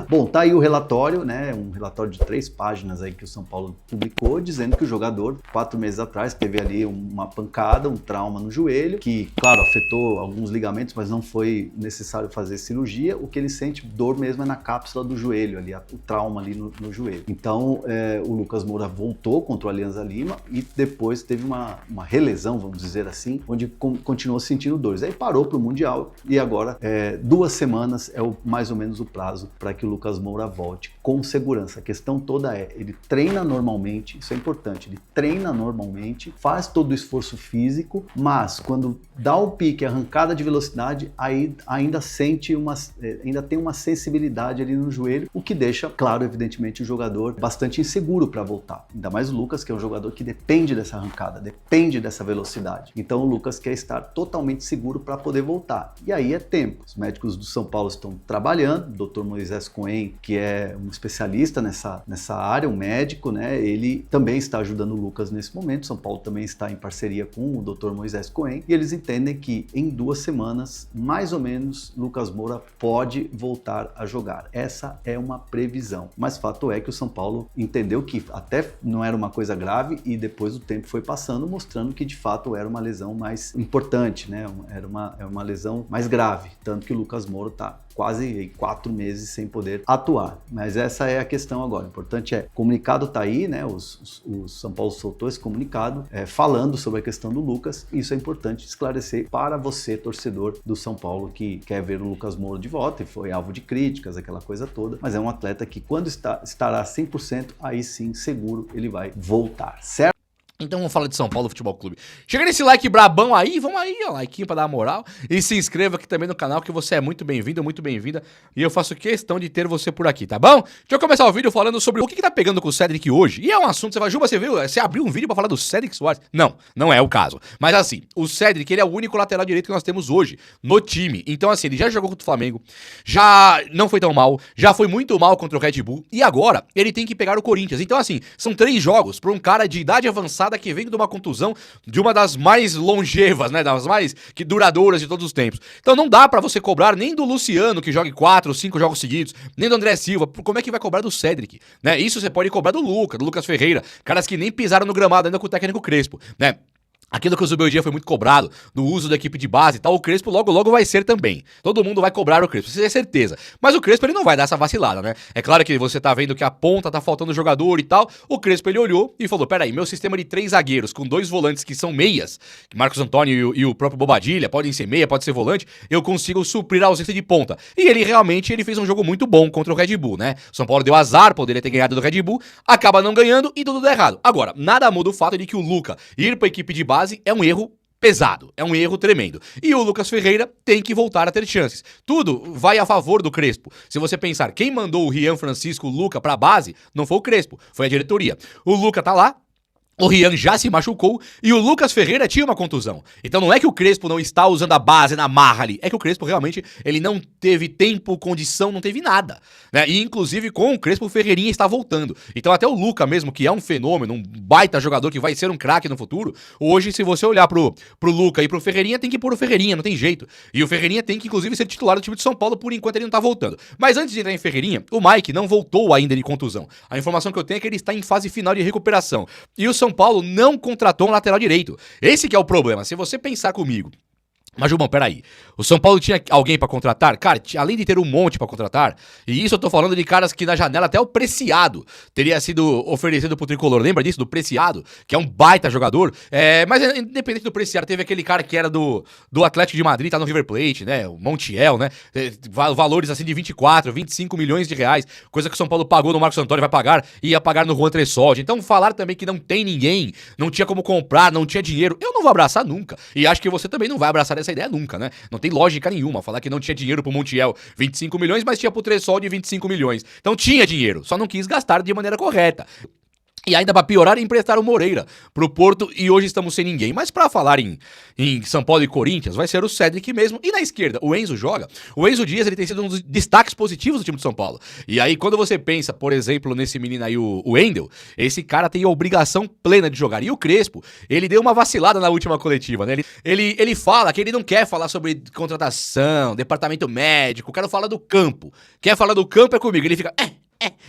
Bom, tá aí o relatório, né? Um relatório de 3 páginas aí que o São Paulo publicou, dizendo que o jogador, 4 meses atrás, teve ali uma pancada, um trauma no joelho, que, claro, afetou alguns ligamentos, mas não foi necessário fazer cirurgia. O que ele sente dor mesmo é na cápsula do joelho, ali, o trauma ali no joelho. Então, o Lucas Moura voltou contra o Alianza Lima e depois teve uma relesão, vamos dizer assim, onde continuou sentindo dores. Aí parou para o Mundial e agora 2 semanas é mais ou menos o prazo para que o Lucas Moura volte com segurança. A questão toda ele treina normalmente, isso é importante, ele treina normalmente, faz todo o esforço físico, mas quando dá o pique, arrancada de velocidade, aí ainda ainda tem uma sensibilidade ali no joelho, o que deixa, claro, evidentemente, o jogador bastante inseguro para voltar. Ainda mais o Lucas, que é um jogador que depende dessa arrancada, depende dessa velocidade. Então o Lucas quer estar totalmente seguro para poder voltar. E aí é tempo. Os médicos do São Paulo estão trabalhando, o Dr. Moisés Cohen, que é um especialista nessa área, um médico, né? Ele também está ajudando o Lucas nesse momento. O São Paulo também está em parceria com o Dr. Moisés Cohen e eles entendem que em 2 semanas, mais ou menos, Lucas Moura pode voltar a jogar. Essa é uma previsão. Mas fato é que o São Paulo entendeu que até não era uma coisa grave e depois o tempo foi passando, mostrando que de fato era uma lesão mais importante, né? Era uma lesão mais grave, tanto que o Lucas Moura está quase 4 meses sem poder atuar. Mas essa é a questão agora. O importante o comunicado tá aí, né? O São Paulo soltou esse comunicado falando sobre a questão do Lucas. Isso é importante esclarecer para você, torcedor do São Paulo, que quer ver o Lucas Moura de volta e foi alvo de críticas, aquela coisa toda. Mas é um atleta que quando estará 100%, aí sim, seguro, ele vai voltar, certo? Então vamos falar de São Paulo Futebol Clube. Chega nesse like brabão aí, vamos aí, ó, like pra dar uma moral. E se inscreva aqui também no canal, que você é muito bem-vindo, muito bem-vinda. E eu faço questão de ter você por aqui, tá bom? Deixa eu começar o vídeo falando sobre o que tá pegando com o Cedric hoje. E é um assunto, você vai, Juba, você abriu um vídeo pra falar do Cedric Soares? Não, não é o caso. Mas assim, o Cedric, ele é o único lateral direito que nós temos hoje no time. Então assim, ele já jogou contra o Flamengo, já não foi tão mal, já foi muito mal contra o Red Bull. E agora, ele tem que pegar o Corinthians. Então assim, são 3 jogos pra um cara de idade avançada que vem de uma contusão de uma das mais longevas, né, das mais duradouras de todos os tempos. Então não dá pra você cobrar nem do Luciano, que jogue 4 ou 5 jogos seguidos, nem do André Silva. Como é que vai cobrar do Cedric, né? Isso você pode cobrar do Lucas Ferreira, caras que nem pisaram no gramado ainda com o técnico Crespo, né? Aquilo que o Zubeldia foi muito cobrado no uso da equipe de base e tal, o Crespo logo vai ser também. Todo mundo vai cobrar o Crespo, isso é certeza. Mas o Crespo, ele não vai dar essa vacilada, né? É claro que você tá vendo que a ponta tá faltando jogador e tal. O Crespo, ele olhou e falou, peraí, meu sistema de 3 zagueiros com 2 volantes que são meias, Marcos Antônio e o próprio Bobadilha, podem ser meia, pode ser volante, eu consigo suprir a ausência de ponta. E ele realmente, ele fez um jogo muito bom contra o Red Bull, né? O São Paulo deu azar, poderia ter ganhado do Red Bull, acaba não ganhando e tudo deu errado. Agora, nada muda o fato de que o Luca ir pra equipe de base é um erro pesado, é um erro tremendo. E o Lucas Ferreira tem que voltar a ter chances. Tudo vai a favor do Crespo. Se você pensar, quem mandou o Rian Francisco, o Luca pra base, não foi o Crespo, foi a diretoria. O Luca tá lá, o Rian já se machucou e o Lucas Ferreira tinha uma contusão. Então não é que o Crespo não está usando a base na marra ali, é que o Crespo realmente ele não teve tempo, condição, não teve nada, né? E inclusive com o Crespo o Ferreirinha está voltando. Então até o Luca mesmo, que é um fenômeno, um baita jogador que vai ser um craque no futuro, hoje se você olhar pro Luca e pro Ferreirinha, tem que pôr o Ferreirinha, não tem jeito. E o Ferreirinha tem que inclusive ser titular do time de São Paulo, por enquanto ele não tá voltando. Mas antes de entrar em Ferreirinha, o Mike não voltou ainda de contusão. A informação que eu tenho é que ele está em fase final de recuperação. E o São Paulo não contratou um lateral direito. Esse que é o problema. Se você pensar comigo, mas, Gilmão, peraí. O São Paulo tinha alguém pra contratar? Cara, além de ter um monte pra contratar, e isso eu tô falando de caras que na janela até o Preciado teria sido oferecido pro Tricolor. Lembra disso? Do Preciado, que é um baita jogador. Mas independente do Preciado, teve aquele cara que era do Atlético de Madrid, tá no River Plate, né? O Montiel, né? Valores assim de 24, 25 milhões de reais, coisa que o São Paulo pagou no Marcos Antônio, vai pagar, e ia pagar no Juan Tressoldi. Então falar também que não tem ninguém, não tinha como comprar, não tinha dinheiro, eu não vou abraçar nunca. E acho que você também não vai abraçar essa ideia nunca, né? Não tem lógica nenhuma falar que não tinha dinheiro pro Montiel 25 milhões, mas tinha pro Tressoldi 25 milhões. Então tinha dinheiro, só não quis gastar de maneira correta. E ainda pra piorar, emprestaram o Moreira pro Porto e hoje estamos sem ninguém. Mas pra falar em São Paulo e Corinthians, vai ser o Cedric mesmo. E na esquerda, o Enzo joga. O Enzo Dias, ele tem sido um dos destaques positivos do time de São Paulo. E aí, quando você pensa, por exemplo, nesse menino aí, o Wendel, esse cara tem a obrigação plena de jogar. E o Crespo, ele deu uma vacilada na última coletiva, né? Ele fala que ele não quer falar sobre contratação, departamento médico, o cara fala do campo. Quer falar do campo é comigo. Ele fica...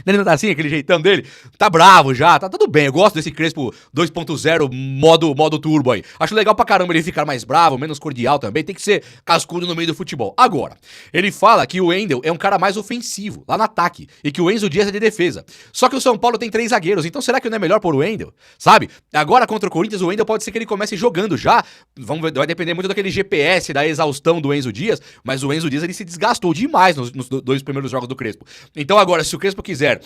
Ele não tá assim, aquele jeitão dele? Tá bravo já, tá tudo bem. Eu gosto desse Crespo 2.0 modo turbo aí. Acho legal pra caramba ele ficar mais bravo, menos cordial também. Tem que ser cascudo no meio do futebol. Agora, ele fala que o Wendel é um cara mais ofensivo, lá no ataque, e que o Enzo Dias é de defesa. Só que o São Paulo tem 3 zagueiros, então será que não é melhor pôr o Wendel? Sabe? Agora contra o Corinthians, o Wendel pode ser que ele comece jogando já. Vai depender muito daquele GPS, da exaustão do Enzo Dias, mas o Enzo Dias ele se desgastou demais nos 2 primeiros jogos do Crespo. Então agora, se o Crespo quiser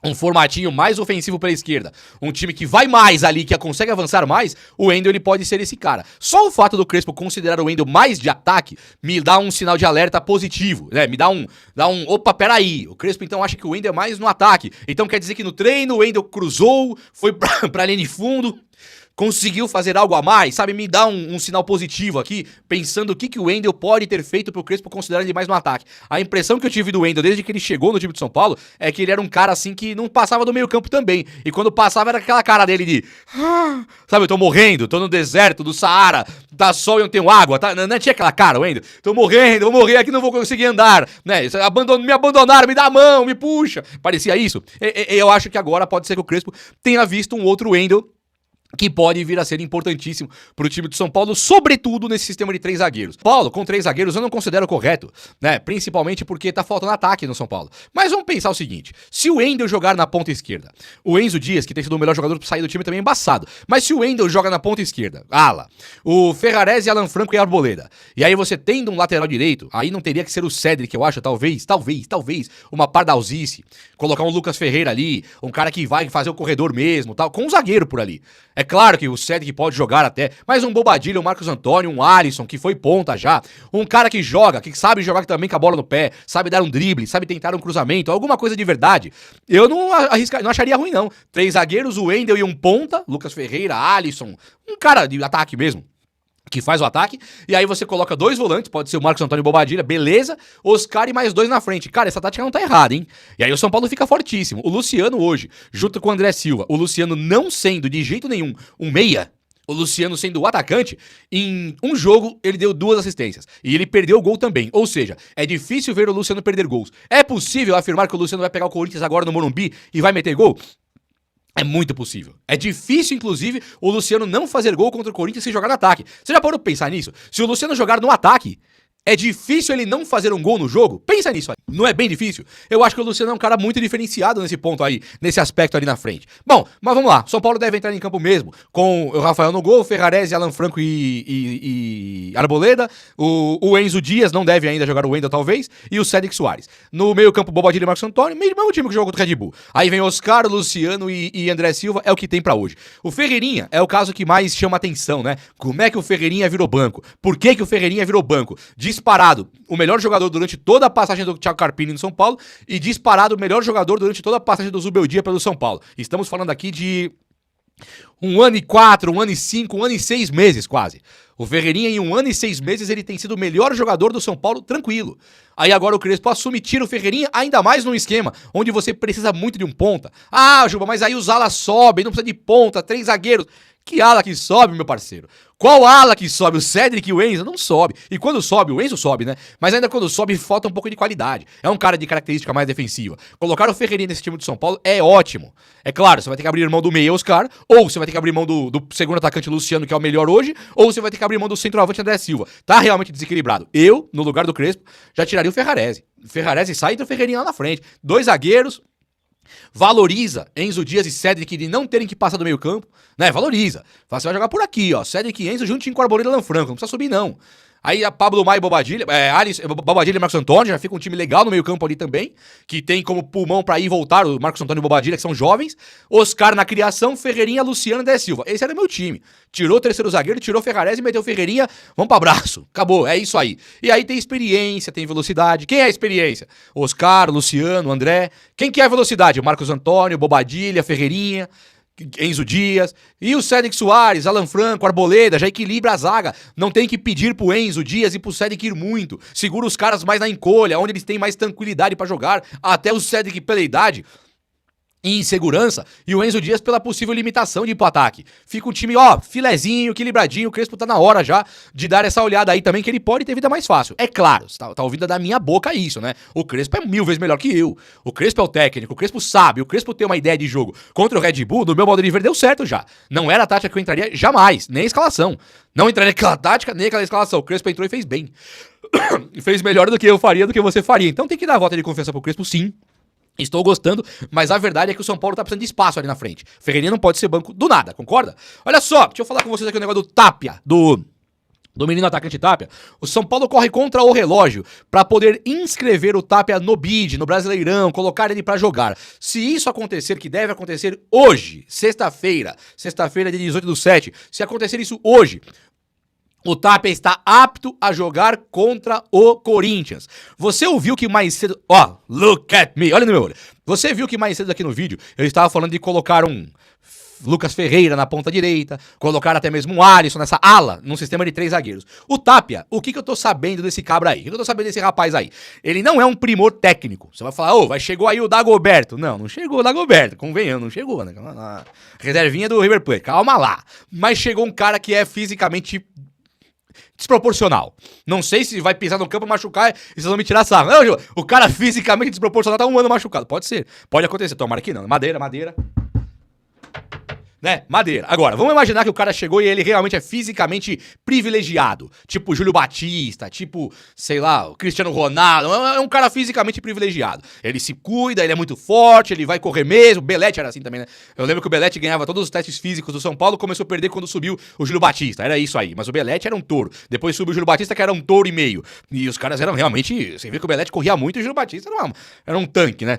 um formatinho mais ofensivo pela esquerda, um time que vai mais ali, que consegue avançar mais, o Wendel ele pode ser esse cara. Só o fato do Crespo considerar o Wendel mais de ataque me dá um sinal de alerta positivo, né? Me dá um opa, peraí, o Crespo então acha que o Wendel é mais no ataque. Então quer dizer que no treino o Wendel cruzou, foi pra linha de fundo, conseguiu fazer algo a mais, sabe? Me dá um sinal positivo aqui, pensando o que o Wendel pode ter feito pro Crespo considerar ele mais no ataque. A impressão que eu tive do Wendel desde que ele chegou no time de São Paulo é que ele era um cara assim que não passava do meio campo também. E quando passava era aquela cara dele de... sabe, eu tô morrendo, tô no deserto do Saara, tá sol e eu não tenho água, tá? Não tinha aquela cara, Wendel? Tô morrendo, vou morrer aqui, não vou conseguir andar, né? Me abandonaram, me dá a mão, me puxa. Parecia isso. Eu acho que agora pode ser que o Crespo tenha visto um outro Wendel que pode vir a ser importantíssimo pro time de São Paulo, sobretudo nesse sistema de 3 zagueiros. Paulo, com 3 zagueiros, eu não considero correto, né? Principalmente porque tá faltando ataque no São Paulo. Mas vamos pensar o seguinte, se o Wendel jogar na ponta esquerda, o Enzo Dias, que tem sido o melhor jogador pra sair do time, também é embaçado. Mas se o Wendel joga na ponta esquerda, ala, o Ferrarese, Alan Franco e Arboleda, e aí você tendo um lateral direito, aí não teria que ser o Cedric, eu acho, talvez, uma pardalzice, colocar um Lucas Ferreira ali, um cara que vai fazer o corredor mesmo, tal, com um zagueiro por ali. É claro que o Cedric pode jogar até, mas um Bobadilha, um Marcos Antônio, um Alisson, que foi ponta já, um cara que joga, que sabe jogar também com a bola no pé, sabe dar um drible, sabe tentar um cruzamento, alguma coisa de verdade. Eu não acharia ruim não. 3 zagueiros, o Wendel e um ponta, Lucas Ferreira, Alisson, um cara de ataque mesmo, que faz o ataque, e aí você coloca 2 volantes, pode ser o Marcos Antônio e Bobadilha, beleza, Oscar e mais 2 na frente. Cara, essa tática não tá errada, hein? E aí o São Paulo fica fortíssimo. O Luciano hoje, junto com o André Silva, o Luciano não sendo de jeito nenhum um meia, o Luciano sendo o atacante, em um jogo ele deu 2 assistências, e ele perdeu o gol também, ou seja, é difícil ver o Luciano perder gols. É possível afirmar que o Luciano vai pegar o Corinthians agora no Morumbi e vai meter gol? É muito possível. É difícil, inclusive, o Luciano não fazer gol contra o Corinthians sem jogar no ataque. Você já parou pra pensar nisso? Se o Luciano jogar no ataque, é difícil ele não fazer um gol no jogo? Pensa nisso aí. Não é bem difícil? Eu acho que o Luciano é um cara muito diferenciado nesse ponto aí, nesse aspecto ali na frente. Bom, mas vamos lá. São Paulo deve entrar em campo mesmo, com o Rafael no gol, Ferrarese, Alan Franco e Arboleda. O Enzo Dias não deve ainda jogar o Wendel, talvez. E o Cedric Soares. No meio campo, Bobadilha e Marcos Antônio. Mesmo time que jogou contra o Red Bull. Aí vem Oscar, Luciano e André Silva. É o que tem pra hoje. O Ferreirinha é o caso que mais chama atenção, né? Como é que o Ferreirinha virou banco? Por que o Ferreirinha virou banco? Disparado, o melhor jogador durante toda a passagem do Thiago Carpini no São Paulo e disparado o melhor jogador durante toda a passagem do Zubeldia pelo São Paulo. Estamos falando aqui de 1 ano e 4, 1 ano e 5, 1 ano e 6 meses quase. O Ferreirinha em 1 ano e 6 meses ele tem sido o melhor jogador do São Paulo, tranquilo. Aí agora o Crespo assume, tira o Ferreirinha, ainda mais num esquema onde você precisa muito de um ponta. Ah, Juba, mas aí os alas sobem, não precisa de ponta, 3 zagueiros. Que ala que sobe, meu parceiro? Qual ala que sobe? O Cedric e o Enzo não sobe. E quando sobe, o Enzo sobe, né? Mas ainda quando sobe, falta um pouco de qualidade. É um cara de característica mais defensiva. Colocar o Ferreirinha nesse time de São Paulo é ótimo. É claro, você vai ter que abrir mão do meia Oscar, ou você vai ter que abrir mão do segundo atacante Luciano, que é o melhor hoje, ou você vai ter que abrir mão do centroavante André Silva. Tá realmente desequilibrado. Eu, no lugar do Crespo, já tiraria o Ferrarese. O Ferrarese sai e entra o Ferreirinha lá na frente. 2 zagueiros. Valoriza Enzo Dias e Cedric de não terem que passar do meio campo, né? Valoriza. Você vai jogar por aqui, ó. Cedric e Enzo juntinho com o Arboleda e Alan Franco. Não precisa subir, não. Aí a Pablo Maia e Bobadilha, Bobadilha e Marcos Antônio, já fica um time legal no meio campo ali também, que tem como pulmão pra ir e voltar o Marcos Antônio e Bobadilha, que são jovens. Oscar na criação, Ferreirinha, Luciano e André Silva. Esse era o meu time. Tirou o terceiro zagueiro, tirou o Ferrarese e meteu o Ferreirinha, vamos pra abraço. Acabou, é isso aí. E aí tem experiência, tem velocidade. Quem é a experiência? Oscar, Luciano, André. Quem que é a velocidade? Marcos Antônio, Bobadilha, Ferreirinha. Enzo Dias, e o Cédric Soares, Alan Franco, Arboleda, já equilibra a zaga. Não tem que pedir pro Enzo Dias e pro Cédric ir muito. Segura os caras mais na encolha, onde eles têm mais tranquilidade pra jogar. Até o Cédric pela idade e insegurança, e o Enzo Dias pela possível limitação de ir pro ataque. Fica um time, filezinho, equilibradinho. O Crespo tá na hora já de dar essa olhada aí também, que ele pode ter vida mais fácil. É claro, você tá ouvindo da minha boca isso, né? O Crespo é 1000 vezes melhor que eu. O Crespo é o técnico, o Crespo sabe, o Crespo tem uma ideia de jogo. Contra o Red Bull, no meu modo de ver, deu certo já. Não era a tática que eu entraria jamais, nem a escalação. Não entraria naquela tática, nem aquela escalação. O Crespo entrou e fez bem. Fez melhor do que eu faria, do que você faria. Então tem que dar a volta de confiança pro Crespo, sim. Estou gostando, mas a verdade é que o São Paulo tá precisando de espaço ali na frente. Ferreirinha não pode ser banco do nada, concorda? Olha só, deixa eu falar com vocês aqui o negócio do Tapia, do menino atacante Tapia. O São Paulo corre contra o relógio pra poder inscrever o Tapia no bid, no Brasileirão, colocar ele pra jogar. Se isso acontecer, que deve acontecer hoje, sexta-feira de 18/7, se acontecer isso hoje, o Tapia está apto a jogar contra o Corinthians. Você ouviu que mais cedo... look at me, olha no meu olho. Você viu que mais cedo aqui no vídeo eu estava falando de colocar um Lucas Ferreira na ponta direita, colocar até mesmo um Alisson nessa ala, num sistema de 3 zagueiros. O Tapia, o que eu tô sabendo desse cabra aí? O que eu tô sabendo desse rapaz aí? Ele não é um primor técnico. Você vai falar, chegou aí o Dagoberto. Não chegou o Dagoberto, convenhamos, não chegou, né? Reservinha do River Plate, calma lá. Mas chegou um cara que é fisicamente desproporcional. Não sei se vai pisar no campo e machucar e vocês vão me tirar sarro. Não, o cara fisicamente desproporcional tá 1 ano machucado. Pode ser. Pode acontecer. Tomara que não. Madeira. Né? Madeira. Agora, vamos imaginar que o cara chegou e ele realmente é fisicamente privilegiado. Tipo Júlio Batista, tipo, sei lá, o Cristiano Ronaldo. É um cara fisicamente privilegiado. Ele se cuida, ele é muito forte, ele vai correr mesmo. O Belete era assim também, né? Eu lembro que o Belete ganhava todos os testes físicos do São Paulo, começou a perder quando subiu o Júlio Batista. Era isso aí. Mas o Belete era um touro. Depois subiu o Júlio Batista, que era um touro e meio. E os caras eram realmente... Você vê que o Belete corria muito e o Júlio Batista era um tanque, né?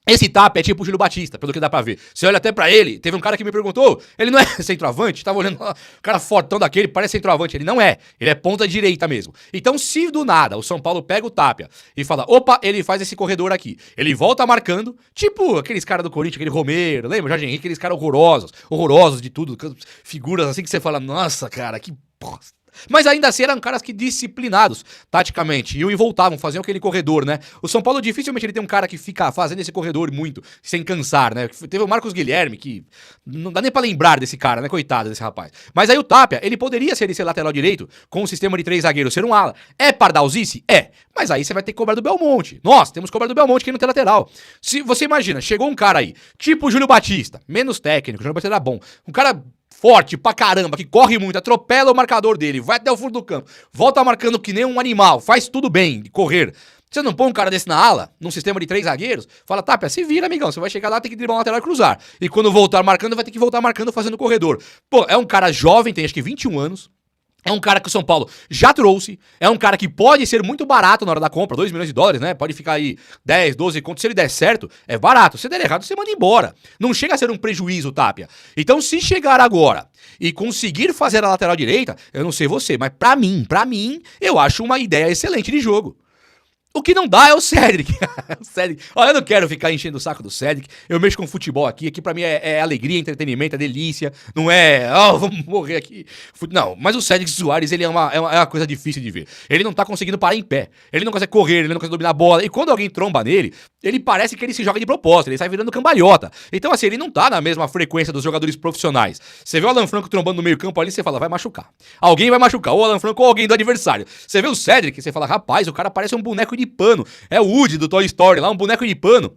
Esse Tapia é tipo o Júlio Batista, pelo que dá pra ver. Você olha até pra ele, teve um cara que me perguntou, ele não é centroavante? Tava olhando lá, o cara fortão daquele, parece centroavante. Ele não é, ele é ponta direita mesmo. Então, se do nada o São Paulo pega o Tapia e fala, opa, ele faz esse corredor aqui. Ele volta marcando, tipo aqueles caras do Corinthians, aquele Romero, lembra? Jorge Henrique, aqueles caras horrorosos de tudo, figuras assim que você fala, nossa, cara, que bosta. Mas ainda assim eram caras que disciplinados taticamente, iam e voltavam, faziam aquele corredor, né? O São Paulo dificilmente ele tem um cara que fica fazendo esse corredor muito, sem cansar, né? Teve o Marcos Guilherme, que não dá nem pra lembrar desse cara, né? Coitado desse rapaz. Mas aí o Tapia, ele poderia ser esse lateral direito, com um sistema de 3 zagueiros, ser um ala. É pardalzice? É. Mas aí você vai ter que cobrar do Belmonte. Nós temos que cobrar do Belmonte, que não tem lateral. Se você imagina, chegou um cara aí, tipo o Júlio Batista, menos técnico, o Júlio Batista era bom. Um cara forte pra caramba, que corre muito, atropela o marcador dele, vai até o fundo do campo, volta marcando que nem um animal, faz tudo bem de correr. Você não põe um cara desse na ala, num sistema de 3 zagueiros, fala, Tapia, se vira, amigão, você vai chegar lá, tem que driblar um lateral e cruzar. E quando voltar marcando, vai ter que voltar marcando fazendo corredor. Pô, é um cara jovem, tem acho que 21 anos, é um cara que o São Paulo já trouxe, é um cara que pode ser muito barato na hora da compra, 2 milhões de dólares, né? Pode ficar aí 10, 12 contos, se ele der certo, é barato. Se der errado, você manda embora. Não chega a ser um prejuízo, Tapia. Então, se chegar agora e conseguir fazer a lateral direita, eu não sei você, mas pra mim, eu acho uma ideia excelente de jogo. O que não dá é o Cédric. Olha, eu não quero ficar enchendo o saco do Cédric. Eu mexo com futebol aqui. Aqui pra mim é alegria, entretenimento, é delícia. Não é, vamos morrer aqui. Não, mas o Cédric Soares, ele é uma coisa difícil de ver. Ele não tá conseguindo parar em pé. Ele não consegue correr, ele não consegue dominar a bola. E quando alguém tromba nele, ele parece que ele se joga de propósito. Ele sai virando cambalhota. Então, assim, ele não tá na mesma frequência dos jogadores profissionais. Você vê o Alan Franco trombando no meio campo ali, você fala, vai machucar. Alguém vai machucar. Ou o Alan Franco ou alguém do adversário. Você vê o Cédric, você fala, rapaz, o cara parece um boneco de pano. É o Woody do Toy Story lá, um boneco de pano.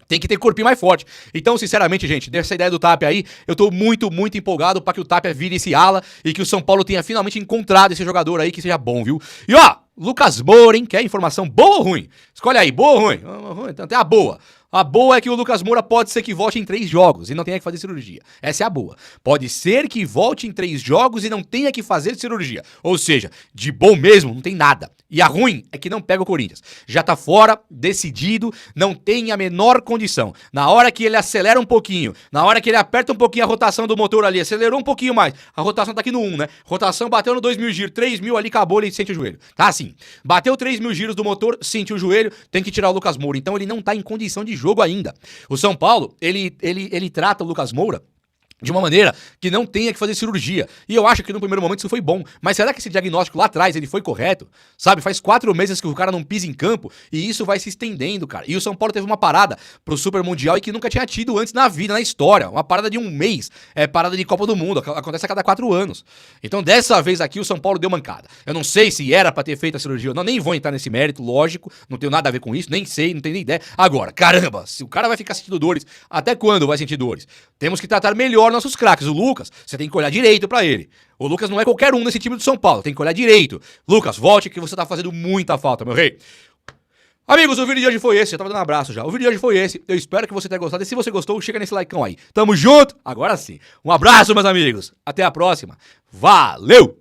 Tem que ter corpinho mais forte. Então, sinceramente, gente, dessa ideia do Tapia aí, eu tô muito empolgado pra que o Tapia vire esse ala e que o São Paulo tenha finalmente encontrado esse jogador aí que seja bom, viu? E Lucas Moura, hein? Quer informação boa ou ruim? Escolhe aí, boa ou ruim? Então tem a boa. A boa é que o Lucas Moura pode ser que volte em 3 jogos e não tenha que fazer cirurgia. Essa é a boa. Pode ser que volte em 3 jogos e não tenha que fazer cirurgia. Ou seja, de bom mesmo, não tem nada. E a ruim é que não pega o Corinthians. Já tá fora, decidido, não tem a menor condição. Na hora que ele acelera um pouquinho, na hora que ele aperta um pouquinho a rotação do motor ali, acelerou um pouquinho mais, a rotação tá aqui no 1, né? Rotação bateu no 2.000 giros, 3.000 ali, acabou, ele sente o joelho. Tá assim, bateu 3.000 giros do motor, sentiu o joelho, tem que tirar o Lucas Moura. Então ele não tá em condição de jogo ainda. O São Paulo, ele trata o Lucas Moura de uma maneira que não tenha que fazer cirurgia. E eu acho que no primeiro momento isso foi bom. Mas será que esse diagnóstico lá atrás ele foi correto? Sabe, faz 4 meses que o cara não pisa em campo e isso vai se estendendo, cara. E o São Paulo teve uma parada pro Super Mundial e que nunca tinha tido antes na vida, na história. Uma parada de 1 mês. É parada de Copa do Mundo. Acontece a cada 4 anos. Então dessa vez aqui o São Paulo deu mancada. Eu não sei se era pra ter feito a cirurgia ou não. Nem vou entrar nesse mérito, lógico. Não tenho nada a ver com isso. Nem sei, não tenho nem ideia. Agora, caramba, se o cara vai ficar sentindo dores, até quando vai sentir dores? Temos que tratar melhor nossos craques. O Lucas, você tem que olhar direito pra ele. O Lucas não é qualquer um nesse time do São Paulo, tem que olhar direito. Lucas, volte que você tá fazendo muita falta, meu rei. Amigos, o vídeo de hoje foi esse, já tava dando um abraço já. O vídeo de hoje foi esse, eu espero que você tenha gostado. E se você gostou, chega nesse likeão aí. Tamo junto, agora sim. Um abraço, meus amigos. Até a próxima. Valeu!